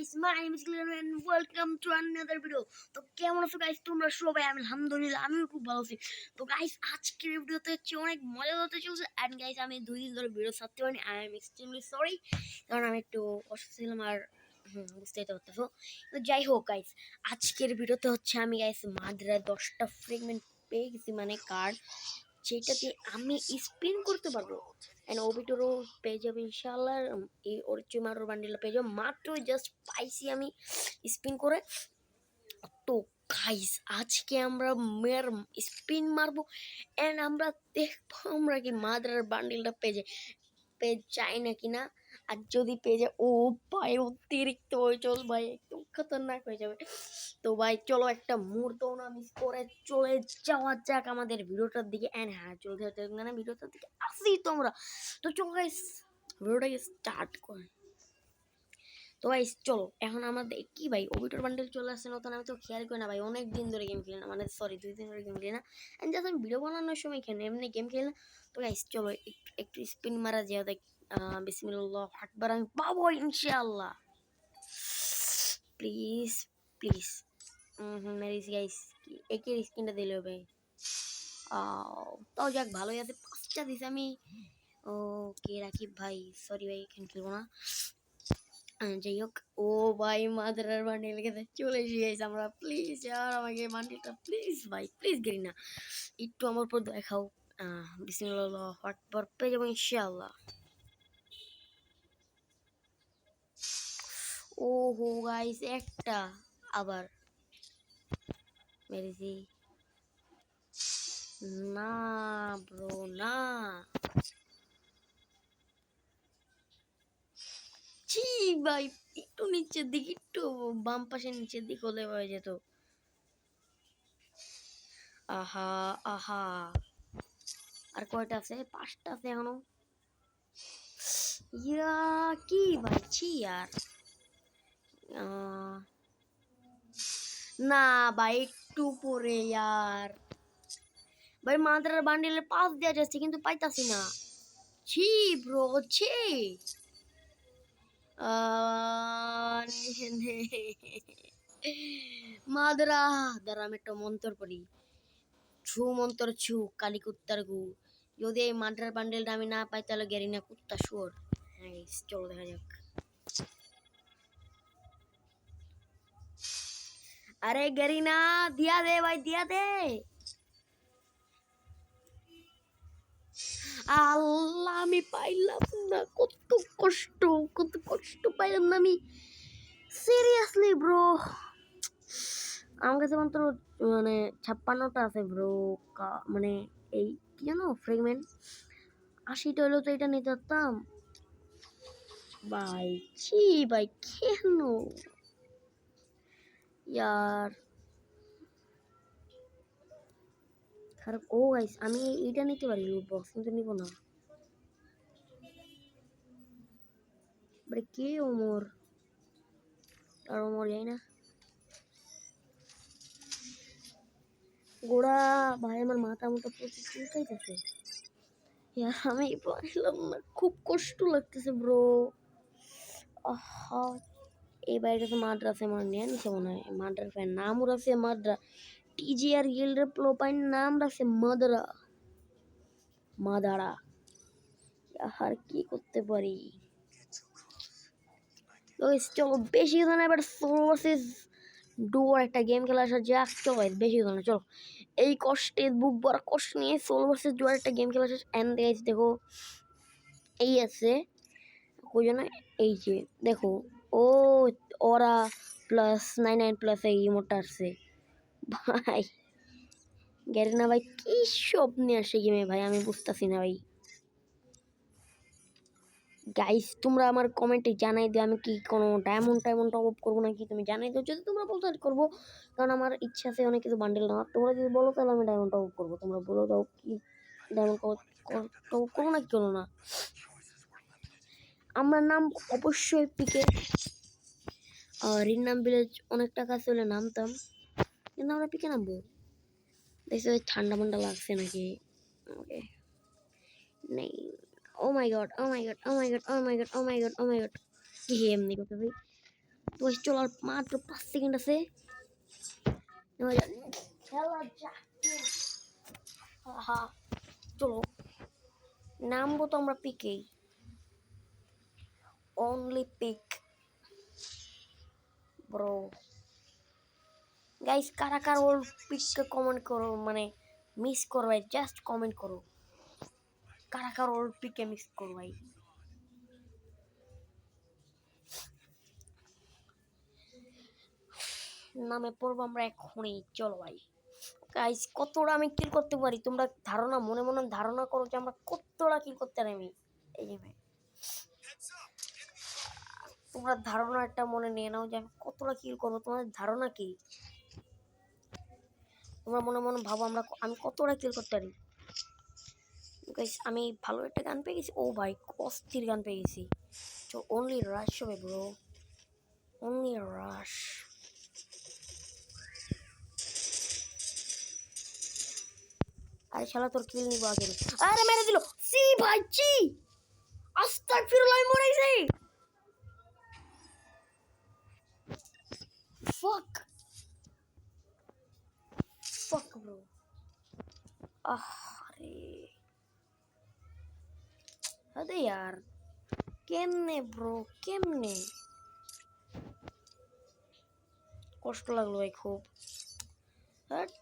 guys, my name is Glenn and welcome to another video. তো কেমন আছো guys তোমরা সবাই? আলহামদুলিল্লাহ আমিও খুব ভালো আছি। তো গাইস আজকের ভিডিওতে হচ্ছে অনেক মজা হতে চলছে এন্ড গাইস আমি 2 দিন ধরে ভিডিও ছাড়তে পারিনি। আই এম এক্সট্রিমলি সরি, কারণ আমি একটু অসুস্থ ছিলাম আর বুঝতেই তো পারতেছো। তো যাই হোক গাইস, আজকের ভিডিওতে হচ্ছে আমি গাইস মাদ্রায় 10টা ফ্রেগমেন্ট পেয়ে গেছি, মানে কার্ড, যেটা দিয়ে আমি স্পিন করতে পারবো। এন্ড ওবিটোরও পেয়ে যাবে ইনশাআল্লাহ। এই ওরচুমারোর বান্ডিলটা পেয়ে যাবো মাত্র জাস্ট পাইছি আমি স্পিন করে। তো গাইস আজকে আমরা মেয়ের স্পিন মারবো এন্ড আমরা দেখবো আমরা কি মাদ্রার বান্ডিলটা পেয়ে যাই নাকি না। আর যদি পেয়ে যায়, ও ভাই অতিরিক্ত হয়ে চল ভাই, একদম খতরনাক হয়ে যাবে। তো ভাই চলো একটা মুহূর্ত না মিস করে চলে যাওয়া যাক আমাদের ভিডিওটার দিকে। এন্ড হ্যাঁ, চলতে হতে না ভিডিওটার দিকে আসি তোমরা। তো চলো গাইস ভিডিওটাকে স্টার্ট করে। তো ভাই চলো এখন আমাদের কি ভাই ওবিটোর বান্ডেল চলে আসছে নতুন, আমি তো খেয়াল করি না ভাই, অনেক দিন ধরে গেম খেলি না, মানে সরি 2 দিন ধরে গেম খেলি না। এন্ড জাস্ট আমি ভিডিও বানানোর সময় খেলি, এমনি গেম খেলি না। তো গাইস চলো একটু স্পিন মারা যায়, দেখ বিসমিল্লাহ আকবার, আমি পাবো ইনশাআল্লাহ। প্লিজ প্লিজ মেরিস গাইস, একের স্কিনটা দিলে হবে। তাও যাক ভালোই আছে, 5টা দিছে আমি। ওকে রাকিব ভাই, সরি ভাই এখানে খেলবো না। যাই হোক, ও ভাই মাদার বান্ডিল খেতে চলে এসেছি আমরা। প্লিজ আর আমাকে বান্ডিলটা প্লিজ ভাই, প্লিজ গেরি না, একটু আমার উপর দেখাও। বিসমিল্লাহ আকবার, পেয়ে যাবো ইনশাআল্লাহ। ও হো গাইস, একটা আবার মেরেছি না ব্রো, না ছি ভাই, একটু নিচের দিকে, একটু বাম পাশে নিচের দিকে হলে হয়ে যেত। আহা আহা, আর কয়টা আছে? 5টা আছে এখনো। ইয়া কি ভাই, ছি আর না ভাই, একটু পরে यार ভাই মাদার বান্ডিলের পাস দেওয়া যাচ্ছে কিন্তু পাইতাছি না। ছি ব্রো, ছি। মাদরা দ্বারা আমি একটা মন্ত্র পড়ি, ছু মন্ত্র ছু কালী কুত্তার গু। যদি এই মাদার বান্ডেলটা আমি না পাই তাহলে গেরিনা কুত্তা শুয়োর। হ্যাঁ চলো দেখা যাক। আরে গেরিনা দিয়া দে ভাই, দিয়া দে। আল্লাহ আমি পাইলাম না, কত কষ্ট পাইলাম না আমি, সিরিয়াসলি ব্রো। আমার কাছে মাত্র মানে 56টা আছে ব্রো, মানে এই কি জানো ফ্রেগমেন্ট 80টা হলেও তো এটা নিতে পারতাম ভাই। ছি ভাই কেন ইয়ার খারাপ। ও গাইস আমি এইটা নিতে পারি লুট বক্স, কিন্তু নিব না। কে ওমর, আর ওমর যাই না গোড়া ভাই, আমার মাথা মতো প্রচুর চুলকাইতেছে। ইয়ার আমি পারলাম না, খুব কষ্ট লাগতেছে ব্রো। আহা, এই বাড়িটাতে মাদ্রাসে আমার নিয়ে নিছে মনে হয়। মাদ্রাসের নাম রাখছে মাদ্রা, টিজিআর গিল্ডের প্লোপাইন নাম রাখছে মাদারা। মাদারা আর কি করতে পারি। তো চলো বেশি কথা না, এবার সোলো ভার্সেস ডুও একটা গেম খেলা আসা যাক। চলো বেশি কথা না, চলো এই কষ্টে বুক ভরা কষ্ট নিয়ে সোলো ভার্সেস ডুও একটা গেম খেলা শেষ। এন্ড গাইস দেখো এই আছে কই জানা, এই যে দেখো, ও ওরা +99 প্লাস এই ইমোটটা আসছে ভাই। গ্যারেনা ভাই কি সব নিয়ে আসে গেমে ভাই, আমি বুঝতেছি না ভাই। গাইস তোমরা আমার কমেন্টে জানাই দিও আমি কি কোনো ডায়মন্ড টপ আপ করবো নাকি, তুমি জানাই দিও। যদি তোমরা বলতে করবো, কারণ আমার ইচ্ছা আছে অনেক কিছু বান্ডেল নেওয়ার। তোমরা যদি বলো তাহলে আমি ডায়মন্ড টপ আপ করবো। তোমরা বলো দাও কি ডায়মন্ড টপ আপ করো না কি করো না। আমার নাম অবশ্যই পিকে রিন্নাম ভিলেজ, অনেক টাকা চলে নামতাম, কিন্তু আমরা পিকে নামবো। দেখছি ঠান্ডা মান্ডা লাগছে নাকি। ওকে নেই। ও মাই গড, ও মাই গড, ও মাই গড, ও মাই গড, ও মাই গড, ও মাই গড, কি এমনি করতে ভাই। তো চলো আর মাত্র 5 সেকেন্ড আছে। খেলা যাক। চলো নামবো তো আমরা পিকেই, অনলি পিক ব্রো। গাইস কারা কারা ওর পিককে কমেন্ট করো, মানে মিস করো ভাই, জাস্ট কমেন্ট করো কারা কারা ওর পিকে মিস করো ভাই। নামে পড়বো আমরা এখনই, চলো ভাই। গাইস কতটা আমি কিল করতে পারি তোমরা ধারণা, মনে মনে ধারণা করো যে আমরা কতটা কিল করতে পারি এই গেমে। তোমরা ধারণা একটা মনে নিয়ে নাও যে আমি কতটা কিল করবো, তোমাদের ধারণা কি? তোমরা মনে মনে ভাবো আমি কতটা কিল করতে পারি। গাইস আমি ভালো একটা গান পেয়ে গেছি, ও ভাই অস্থির গান পেয়ে গেছি। তো অনলি রাশ হবে ব্রো, অনলি রাশ। আরে শালা তোর কিল নিবো আগে। আরে মেরে দিল সি ভাই, চি আস্তাগফিরুল্লাহ, আমি মরে গেছি। Fuck. Fuck bro. আরে আরে यार কেমনে ব্রো, কেমনে কষ্ট লাগলো ভাই খুব। বাট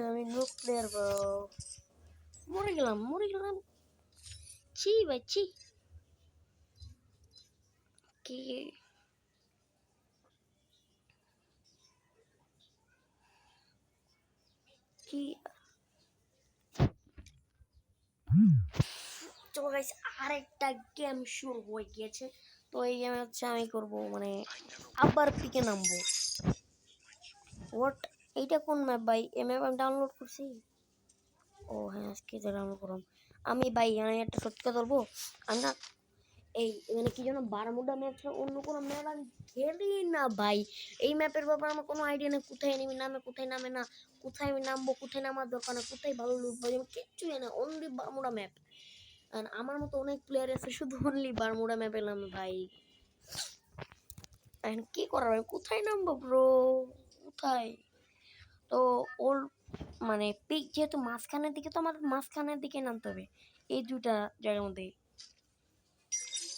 আমি নুক প্লেয়ার ব্রো, মরে গেলাম মরে গেলাম। ছি ভাই ছি। কি কি চলো গাইস আরেকটা গেম শুরু হয়ে গিয়েছে। তো এই গেমে হচ্ছে আমি করবো মানে আবার পিকে নামবো। হোয়াট, এইটা কোন ম্যাপ ভাই? এই ম্যাপ আমি ডাউনলোড করছি। ও হ্যাঁ আজকে ডাউনলোড করলাম আমি ভাই। আমি একটা সত্যি কথা বলবো, আমি না এই মানে কি যেন বারমুডা ম্যাপ ছাড়া অন্য কোনো ম্যাপ আমি খেলি না ভাই। এই ম্যাপের ব্যাপারে আমার কোনো আইডিয়া নেই, কোথায় এনিমি নামে কোথায় নামে না, কোথায় আমি নামবো কোথায় নামার দরকার না, কোথায় ভালো লুট পাই আমি কিচ্ছু জানি না। Only Bermuda map. আর আমার মতো অনেক প্লেয়ার আছে শুধু অনলি বারমুডা ম্যাপে নামে ভাই। এখন কি করার ভাই, কোথায় নামবো ব্রো, কোথায়? তো ওর মানে পিক যেহেতু মাঝখানের দিকে, তো আমার মাঝখানের দিকে নামতে হবে এই দুটা জায়গার মধ্যে।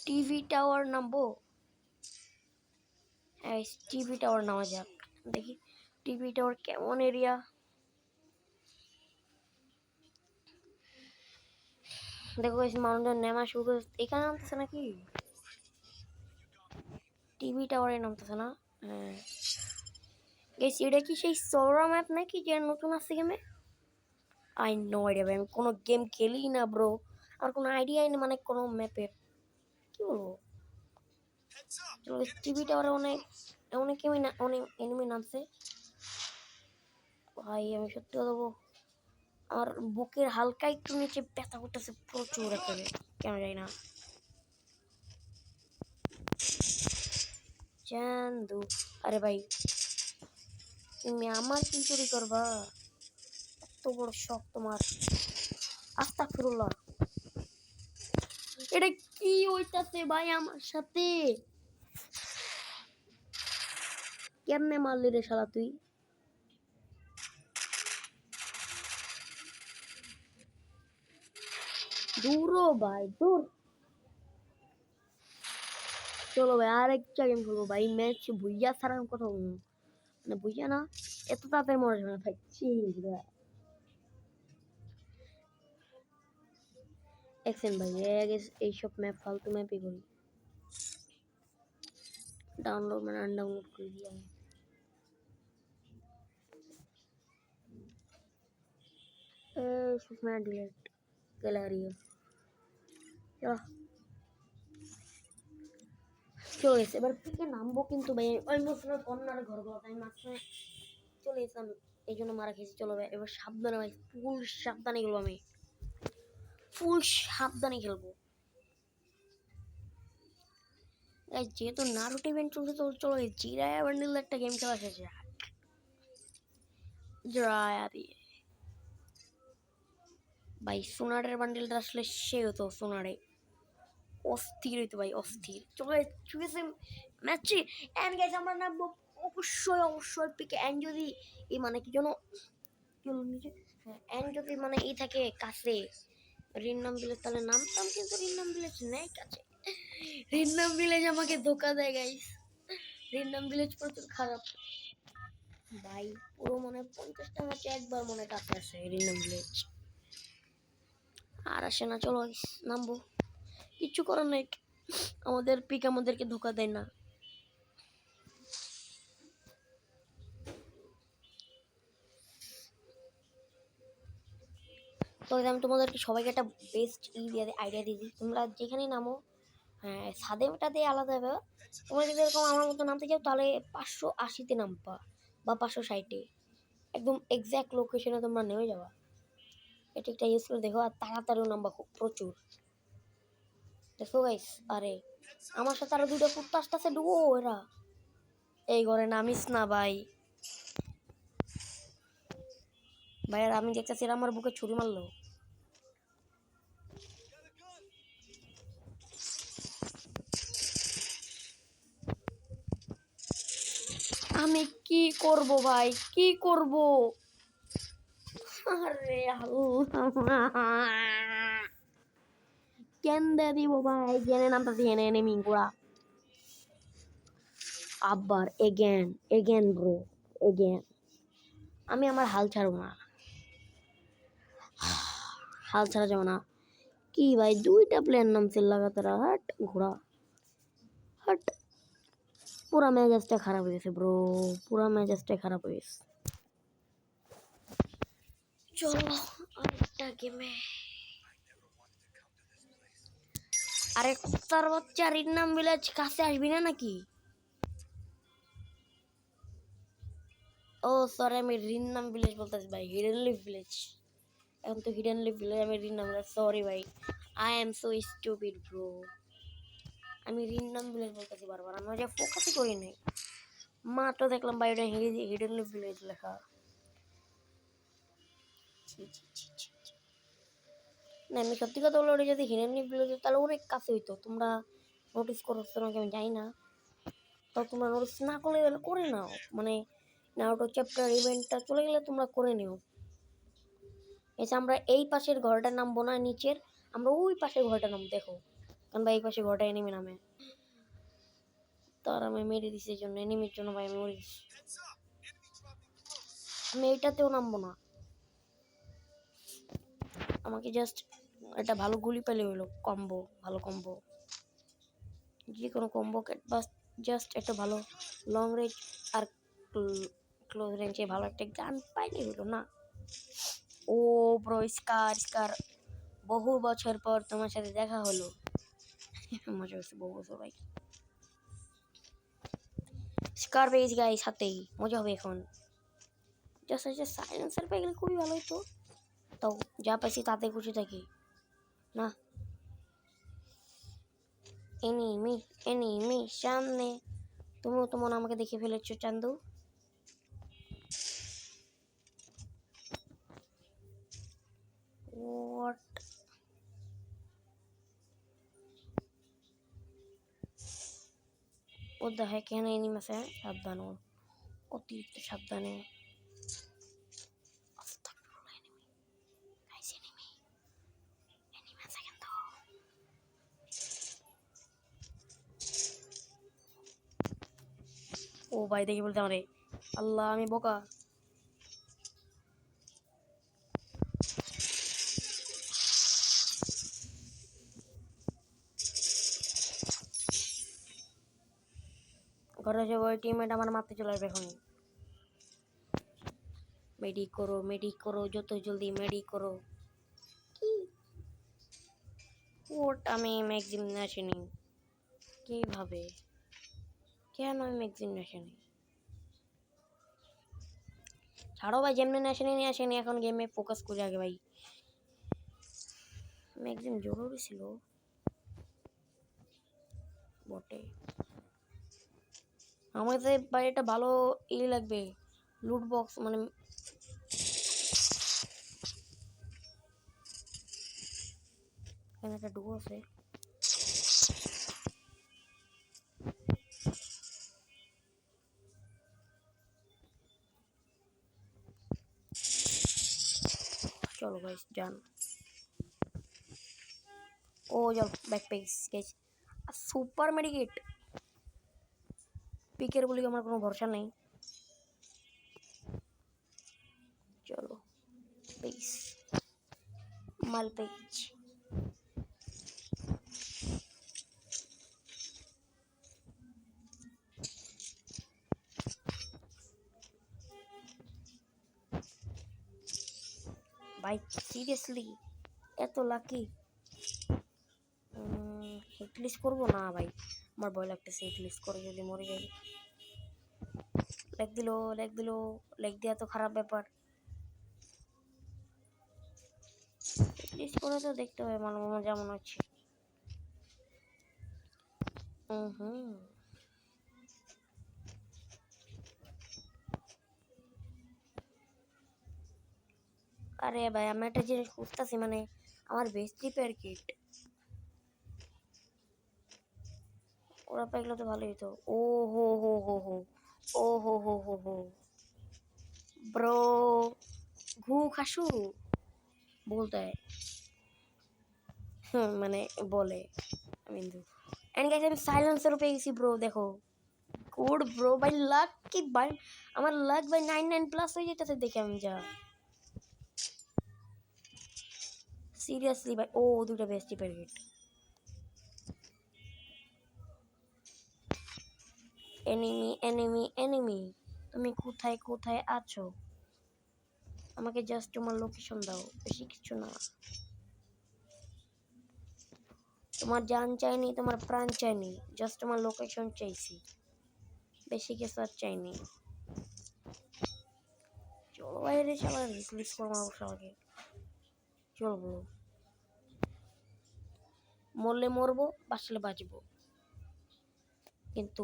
টিভি টাওয়ার নামবো, হ্যাঁ টিভি টাওয়ার নামা যাক। দেখি টিভি টাওয়ার কেমন এরিয়া। দেখো মানুষজন নেমা শুরু করে, এখানে নামতেছে নাকি? টিভি টাওয়ারে নামতেছে না। হ্যাঁ গেছি, এটা কি সেই সোরা ম্যাপ নাকি যে নতুন আসছে গেমে? আই নো আইডিয়া ভাই, আমি কোনো গেম খেলি না ব্রো, আর কোনো আইডিয়াই নেই মানে কোনো ম্যাপের। কি বলবো, চলো টিভি টাওয়ারে অনেক অনেক অনেক এনিমি নামছে ভাই। আমি সত্যি কথা বলবো, আমার বুকের হালকা একটু নিচে ব্যথা করতেছে প্রচুর একেবারে, কেন যাই না। চান্দু, আরে ভাই তুমি আমার কি চুরি করবা, এত বড় শখ তোমার? আস্তাগফিরুল্লাহ, এটা কি হইতাছে ভাই আমার সাথে? কেমনে মারলি রে শালা তুই? দূর ভাই দূর। চলো ভাই আরেকটা গেম খেলবো ভাই, ম্যাচ ভুইয়া ছাড়ার কথা বলবো, মানে ভুইয়া না এত তাড়াতাড়ি মরে যাবে না ভাই। এক্সেন ভাই এইসব ম্যাপ ফালতু ম্যাপই করি, ডাউনলোড মানে আনডাউনলোড করে দিই আমি। मैं डिलीट गैलरी চলে এসে এবার থেকে নামবো কিন্তু ভাই ওই মশলার কর্নারে ঘরগুলো আমি মাঝখানে চলে এসে আমি এই জন্য মারা খেয়েছি। চলো ভাই এবার সাবধানে ভাই, ফুল সাবধানে খেলবো, আমি ফুল সাবধানে খেলবো। যেহেতু নারুটো ইভেন্ট চলছে তো চলো জিরায়া বান্ডিল একটা গেম খেলা শেষে জিরায়া দিয়ে ভাই। সোনারের বান্ডিলটা আসলে সে হতো সোনারে, অস্থির হইতো ভাই, অস্থির। চলে চুকেছে ম্যাচে। এন্ড গাইস আমরা নামবো অবশ্যই পিকে। এন্ড যদি এই মানে কি যেন চলো নিচে। হ্যাঁ, এন্ড যদি মানে এই থাকে কাছে রিন্নাম ভিলেজ, তাহলে নামতাম, কিন্তু রিন্নাম ভিলেজ নেই কাছে। রিন্নাম ভিলেজ আমাকে ধোকা দেয় গাইস। রিন্নাম ভিলেজ প্রচুর খারাপ ভাই। পুরো মনে 50টা ম্যাচে একবার মনে কাছে আসে রিন্নাম ভিলেজ, আর আসে না। চলো গাইস নামবো, কিচ্ছু করার নাই, আমাদের পিক আমাদেরকে ধোকা দেয় না। তো আমি তোমাদেরকে সবাইকে একটা বেস্ট আইডিয়া দিয়ে দিই, তোমরা যেখানেই নামো, হ্যাঁ ছাদেটা দিয়ে আলাদা হবে। তোমরা যদি এরকম আমার মতো নামতে চাও তাহলে 580-তে নামবা বা 560-এ, একদম এক্স্যাক্ট লোকেশনে তোমরা নেমে যাবা। এটা একটা ইউজ করে দেখো, আর তাড়াতাড়িও নামবা খুব প্রচুর। দেখো গাইস, আরে আমার সাথে আরো দুটো কুত্তা আসতেছে, ডুবো এরা। এই ঘরে নামিস না ভাই। ভাইয়ার আমি দেখতেছি এরা আমার বুকে ছুরি মারলো। আমি কি করব ভাই, কি করব? আরে কেন দে দিব ভাই, জেনে নামতাছি এনে এনিমি গুড়া। আবার এগেন ব্রো, এগেন। আমি আমার হাল ছাড়বো না, হাল ছাড়া যাবে না। কি ভাই, 2টা প্লেয়ার নামছে লাগাতার, হাট ঘোড়া হাট। পুরা মেজাজটা খারাপ হয়ে গেছে ব্রো, পুরা মেজাজটা খারাপ হয়ে গেছে। চলো আরেকটা গেমে। আরে কুত্তার বাচ্চা, রিন্নাম ভিলেজ কাছে আসবি না নাকি? ও সরি, আমি রিন্নাম ভিলেজ বলতেছি ভাই, হিডেন লিফ ভিলেজ। এখন তো হিডেন লিফ ভিলেজ, আমি রিন্নাম ভিলেজ, সরি ভাই, I am so stupid bro. আমি রিন্নাম ভিলেজ বলতেছি বারবার, আমি ওই যে ফোকাসই করি নাই। মাত্র দেখলাম ভাই ওটা হিডেন লিফ ভিলেজ লেখা। না আমি সত্যি কথা বলে, ওটা যদি হিডেন লিফ ভিলেজ তাহলে অনেক কাছে হইতো। তোমরা নোটিস করছো নাকি আমি জানি না, তো তোমরা নোটিস না করলে করে নাও। মানে নারুটো চ্যাপ্টার ইভেন্টটা চলে গেলে তোমরা করে নিও। এসে আমরা এই পাশের ঘরটার নামবো না নিচের, আমরা ওই পাশের ঘরটা নাম দেখো, কারণ ভাই এই পাশের ঘরটা এনিমি নামে। তার আমি মেরে দিছি এই জন্য, এনিমির জন্য ভাই আমি মরে দিচ্ছি। আমি এইটাতেও নামবো না, আমাকে জাস্ট একটা ভালো গুলি পেলে হইলো, কম্বো, ভালো কম্বো, যে কোনো কম্বো বাস, জাস্ট একটা ভালো লং রেঞ্জ আর ক্লোজ রেঞ্জে ভালো একটা গান পাইলে হইলো না। ও ব্রো, স্কার, বহু বছর পর তোমার সাথে দেখা হলো। মজা হচ্ছে বহু বছর ভাই। স্কার পেয়েছি গাইস হাতেই, মজা হবে এখন। জাস্ট সাইলেন্সার পেয়ে গেলে খুবই ভালো হতো, তাও যা পাইছি তাতে খুশি থাকি না। এনিমি সামনে, তুমিও তো মনে আমাকে দেখে ফেলেছো চান্দু। হোয়াট? ও দেখে কেন এনিমি আছে, সাবধান, অতিরিক্ত সাবধানে। ও ভাই দেখি বলতে আমারে, আল্লাহ আমি বোকা। ঘরে যাবো, ওই টিমমেট আমার মারতে চলে আসবে এখন। মেডি করো যত জলদি মেডি করো। কি ওট, আমি ম্যাক্সিম আসেনি কিভাবে, কেন আমি ম্যাক্সিম আসেনি? ছাড়ো ভাই, যেমনি আসেনি, এখন গেমে ফোকাস করি আগে ভাই। ম্যাক্সিম জরুরি ছিল বটে। আমাদের ভাই একটা ভালো লাগবে, লুট বক্স, মানে এখানে একটা ডুবো আছে। चलो गाइस डन ओ चलो बैकपैक गाइस सुपर मेडिकेट पिकेर बोली আমার কোনো ভরসা নেই चलो पेस माल पेज भाई सीरियसली এত লাকি হিটলিস্ট করবো না ভাই আমার ভয় লাগতেছে হিটলিস্ট করে যদি মরে যাই লেগ দিল লেগ দেওয়া তো খারাপ ব্যাপার হিটলিস্ট করে তো দেখতে হবে মানে মজা মনে হচ্ছে আরে ভাই আমি একটা জিনিস খুঁজতেছি মানে আমার বেস্ট রিপেয়ার কিট ওরা পাইলে তো ভালোই হতো ও হো হো হো হো ও হো হো হো হো ব্রো ঘু খাসু বলতে মানে বলে বিন্দু এন্ড গাইস আমি সাইলেন্সার পেয়ে গেছি ব্রো দেখো কোড ব্রো ভাই লাক কি ভাই আমার লাক ভাই 99 প্লাস হয়ে যেতেছে দেখে আমি যা সিরিয়াসলি ভাই ও দুটো বেস্ট রিপেয়ার কিট এনিমি তুমি কোথায় কোথায় আছো আমাকে জাস্ট তোমার লোকেশন দাও বেশি কিছু না তোমার জান চাইনি তোমার প্রাণ চাইনি জাস্ট তোমার লোকেশন চাইছি বেশি কিছু আর চাইনি চলো বাইরে চলো রিলিজ করবো শালাকে চলবো মরলে মরবো বাঁচলে বাঁচবো কিন্তু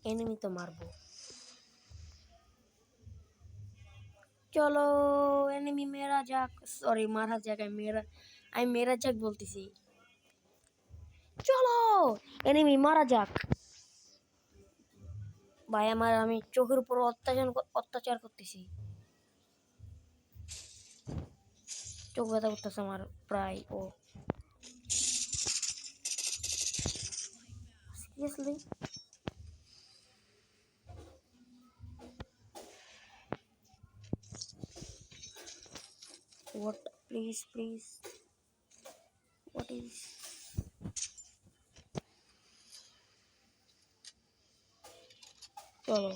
এনিমি তো মারবো চলো এনিমি মেরা যাক সরি মারা যাক আমি মেরা যাক বলতেছি চলো এনিমি মারা যাক ভাই আমার আমি চোখের উপর অত্যাচার করতেছি চোখ ব্যথা করতেছে আমার প্রায় ও seriously what please what is চলো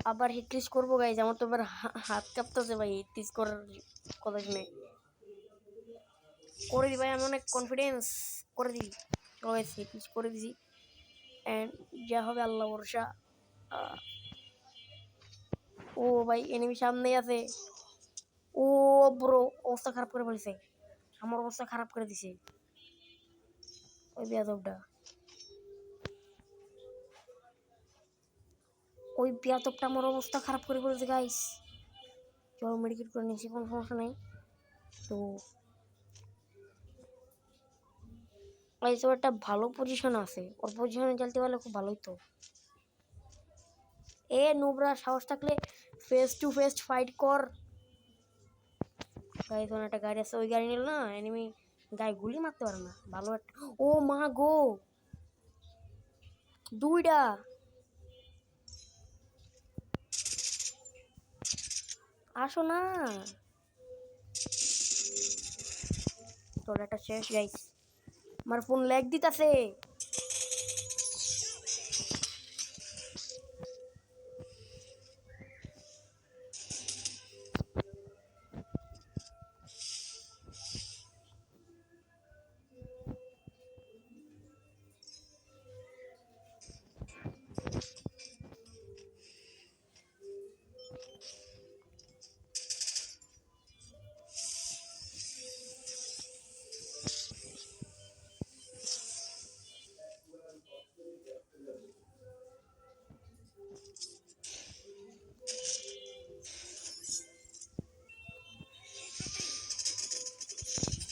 আবার হিটলিস্ট করবো গাইজ আমার তো এবার হাত কাঁপতেছে ভাই হিটলিস্ট করার কথা শুনে করে দিই ভাই আমি অনেক কনফিডেন্স করে দিই চলো গাইজ হিটলিস্ট করে দিছি অ্যান্ড যা হবে আল্লাহ ভরসা ও ভাই এনিমি সামনেই আছে ও ব্রো অবস্থা খারাপ করে ফেলছে আমার অবস্থা খারাপ করে দিছে ওই বেয়াদবটা আমার অবস্থা খারাপ করে ফেলছে গাইস চলো মেডিকেট করে নিয়েছি কোনো সমস্যা নেই তো গাইস ও একটা ভালো পজিশন আছে ওর পজিশনে চলতে পারলে খুব ভালোই তো এ নুবরা সাহস থাকলে ফেস টু ফেস ফাইট কর গাইস ওখানে একটা গাড়ি আছে ওই গাড়ি নিল না এনিমি গায়ে গুলি মারতে পারে না ভালো একটা ও মা গো দুইটা আসো না তোর একটা শেষ গাইস আমার ফোন ল্যাগ দিতেছে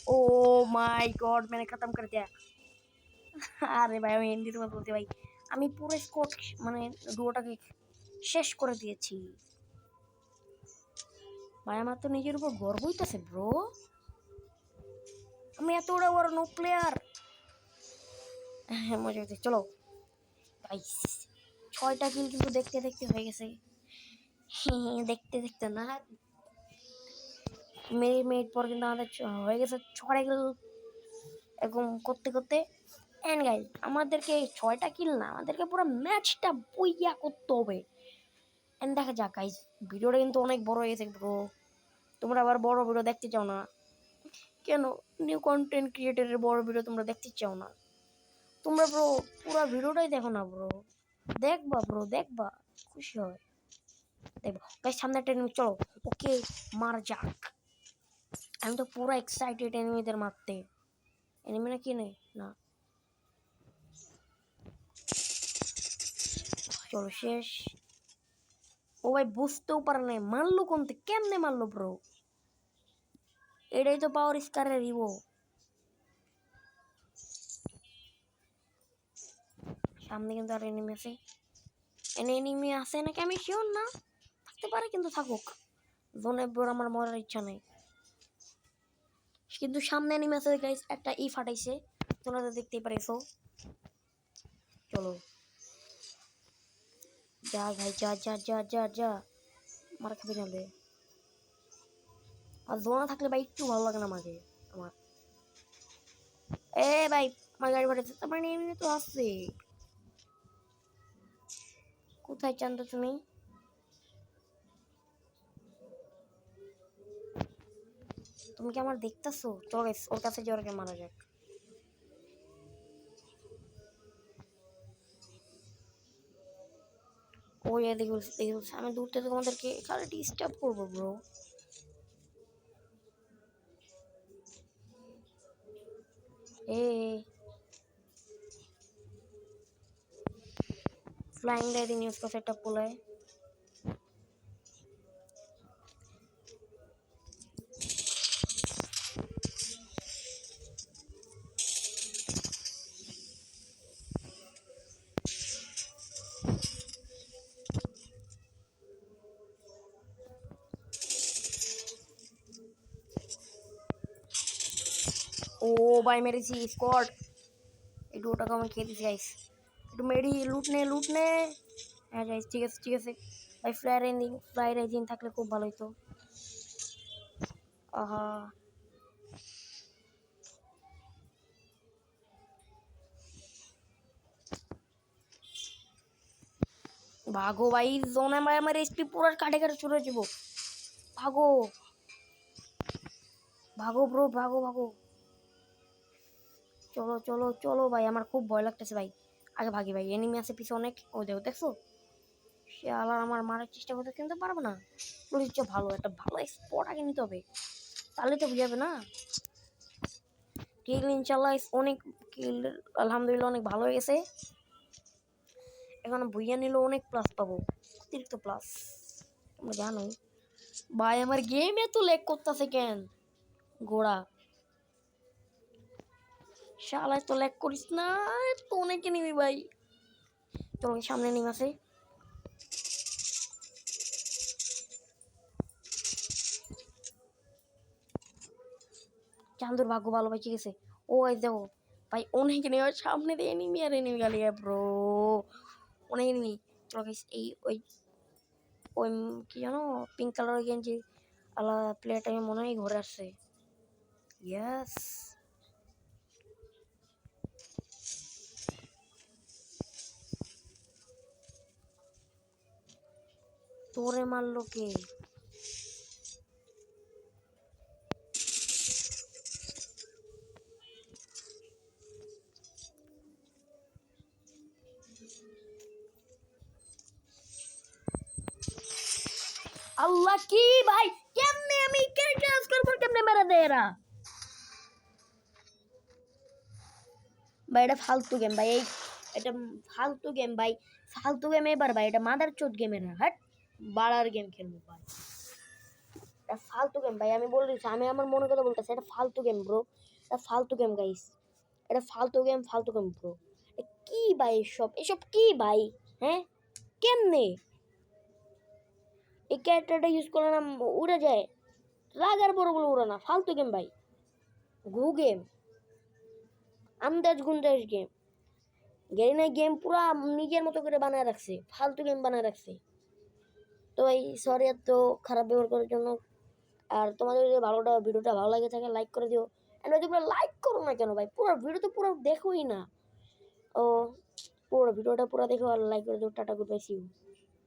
ओ माय गॉड मैंने खत्म कर दिया আরে ভাই আমি এমনি তোমার বলতে ভাই আমি পুরো স্কোর মানে ডুয়োটাকে শেষ করে দিয়েছি ভাই। আমার তো নিজের উপর গর্ব হইতেছে ব্রো, আমি এতটা বড় নো প্লেয়ার। হ্যাঁ মজা হচ্ছে। চলো ভাই 6টা কিল কিন্তু দেখতে দেখতে হয়ে গেছে। হ্যাঁ দেখতে দেখতে না মিনিট পর কিন্তু আমাদের হয়ে গেছে 6টা কিল এরকম করতে করতে। এন্ড গাইজ আমাদেরকে 6টা কিল না, আমাদেরকে পুরো ম্যাচটা বইয়া করতে হবে। এন্ড দেখা যাক গাইজ, ভিডিওটা কিন্তু অনেক বড় হয়ে গেছে ব্রো। তোমরা আবার বড় ভিডিও দেখতে চাও না কেন? নিউ কন্টেন্ট ক্রিয়েটরের বড় ভিডিও তোমরা দেখতে চাও না? তোমরা ব্রো পুরো ভিডিওটাই দেখো না ব্রো, দেখবা ব্রো দেখবা, খুশি হয় দেখবো। গাইজ সামনে একটা এনিমি, চলো ওকে মার যাক। আমি তো পুরো এক্সাইটেড এনিমিদের মারতে। এনিমি না কি নেই না, চলো শেষ। ও ভাই বুঝতেও পারে নাই মারলো কোন থেকে, কেমনে মারলো ব্রো? এটাই তো পাওয়ার স্কারের রিভো। সামনে কিন্তু আর এনিমি আছে, এনিমি আছে নাকি আমি শিওর না, থাকতে পারে কিন্তু থাকুক, জোনে ব্রো আমার মরার ইচ্ছা নেই। কিন্তু সামনে এনিমি আছে গাইস, একটা ই ফাটাইছে, তোমরা তো দেখতেই পারিছো। চলো যা ভাই যা যা যা যা যা, মার খাবি নালে। আর জোনা থাকলে ভাই একটু ভালো লাগে না আমাকে আমার। এ ভাই আমার গাড়ি ফাটাইছে, তার মানে এনিমি তো আসছে। কোথায় চান্দা তুমি? তুমি কি আমার দেখতেছো? চলো গাইস ওর কাছে যাওয়ার মারা যাক। ওই এদিকে দেখে আমি দূর থেকে তোমাদেরকে খালি ডিস্টার্ব করবো ব্রো। এ फ्लाइंग रेडी न्यूज़ का सेटअप बोला है। ओ भाई मेरी सी स्क्वाड এই দুটো আমি খেয়ে দিছি গাইস। একটু মেডি লুটনে হ্যাঁ গাইস ঠিক আছে ঠিক আছে। ভাই ফ্লায়ার ইঞ্জিন থাকলে খুব ভালো হতো। আহা भागो भाई, जोन है हमारे एचपी पूरा काटे काटे चुरा যাবো। भागो भागो ब्रो भागो भागो। চলো চলো চলো ভাই, আমার খুব ভয় লাগতেছে ভাই, আগে ভাগি ভাই, এনিমি আছে পিছে অনেক। ও দেখো দেখছো, সে আবার আমার মারার চেষ্টা করতে কিন্তু পারবে না। পুলিশ ভালো একটা ভালো স্পট আগে নিতে হবে, তাহলে তো বুঝাবে না। কিল ইনশাল্লাহ অনেক কিল, আলহামদুলিল্লাহ অনেক ভালো হয়ে গেছে। এখন ভুইয়া নিলেও অনেক প্লাস পাবো, অতিরিক্ত প্লাস, তোমরা জানোই। ভাই আমার গেম এত ল্যাগ করতেছে কেন গোড়া? শালায় তো ল্যাগ করিস না, তো অনেকে নিবি ভাই। চলো সামনে নেমে আছে, চান্দুর ভাগ্য ভালো ভাই, ঠিক আছে। ও এই দেখো ভাই অনেক নেওয়ার সামনে দিয়ে এনিমি আর এনিমি গালি ব্রো, অনেক এনিমি। চলো গাইস এই ওই ওই কি জানো পিঙ্ক কালার গেঞ্জি আলা প্লেয়ারটা আমি মনে হয় ঘরে আসছে। ইয়েস তোরে মারলো কে? আল্লাহ কি ভাই, কেমনে আমি ক্যারেক্টার ট্রান্সফার করে কেমনে মেরে দেয় এরা? ভাই এটা ফালতু গেম ভাই, এই এটা ফালতু গেম ভাই, ফালতু গেম এবার ভাই, এটা মাদার চোদ গেমের হাট বাড়ার গেম খেলবো ভাই। এটা ফালতু গেম ভাই, আমি বলে দিচ্ছি, আমি আমার মনে কথা বলতেছি, এটা ফালতু গেম ব্রো, এটা ফালতু গেম গাইস, এটা ফালতু গেম ব্রো। ভাই এসব কি ভাই? হ্যাঁ, কেমনে এই ক্যারেক্টারটা ইউজ করলে না উড়ে যায়? রাগার বড় বলে উড়ে না, ফালতু গেম ভাই, ঘু গেম, আন্দাজ গুন্দাজ গেম। গেরিনা গেম পুরা নিজের মতো করে বানায় রাখছে, ফালতু গেম বানায় রাখছে। তো ভাই সরি এত খারাপ ব্যবহার করার জন্য। আর তোমাদের যদি ভিডিওটা ভালো লাগে থাকে লাইক করে দিও। এন্ড যদি পুরো লাইক করো না কেন ভাই, পুরো ভিডিও তো পুরো দেখোই না। ও পুরো ভিডিওটা পুরো দেখো আর লাইক করে দিও। Tata, good bye, see you.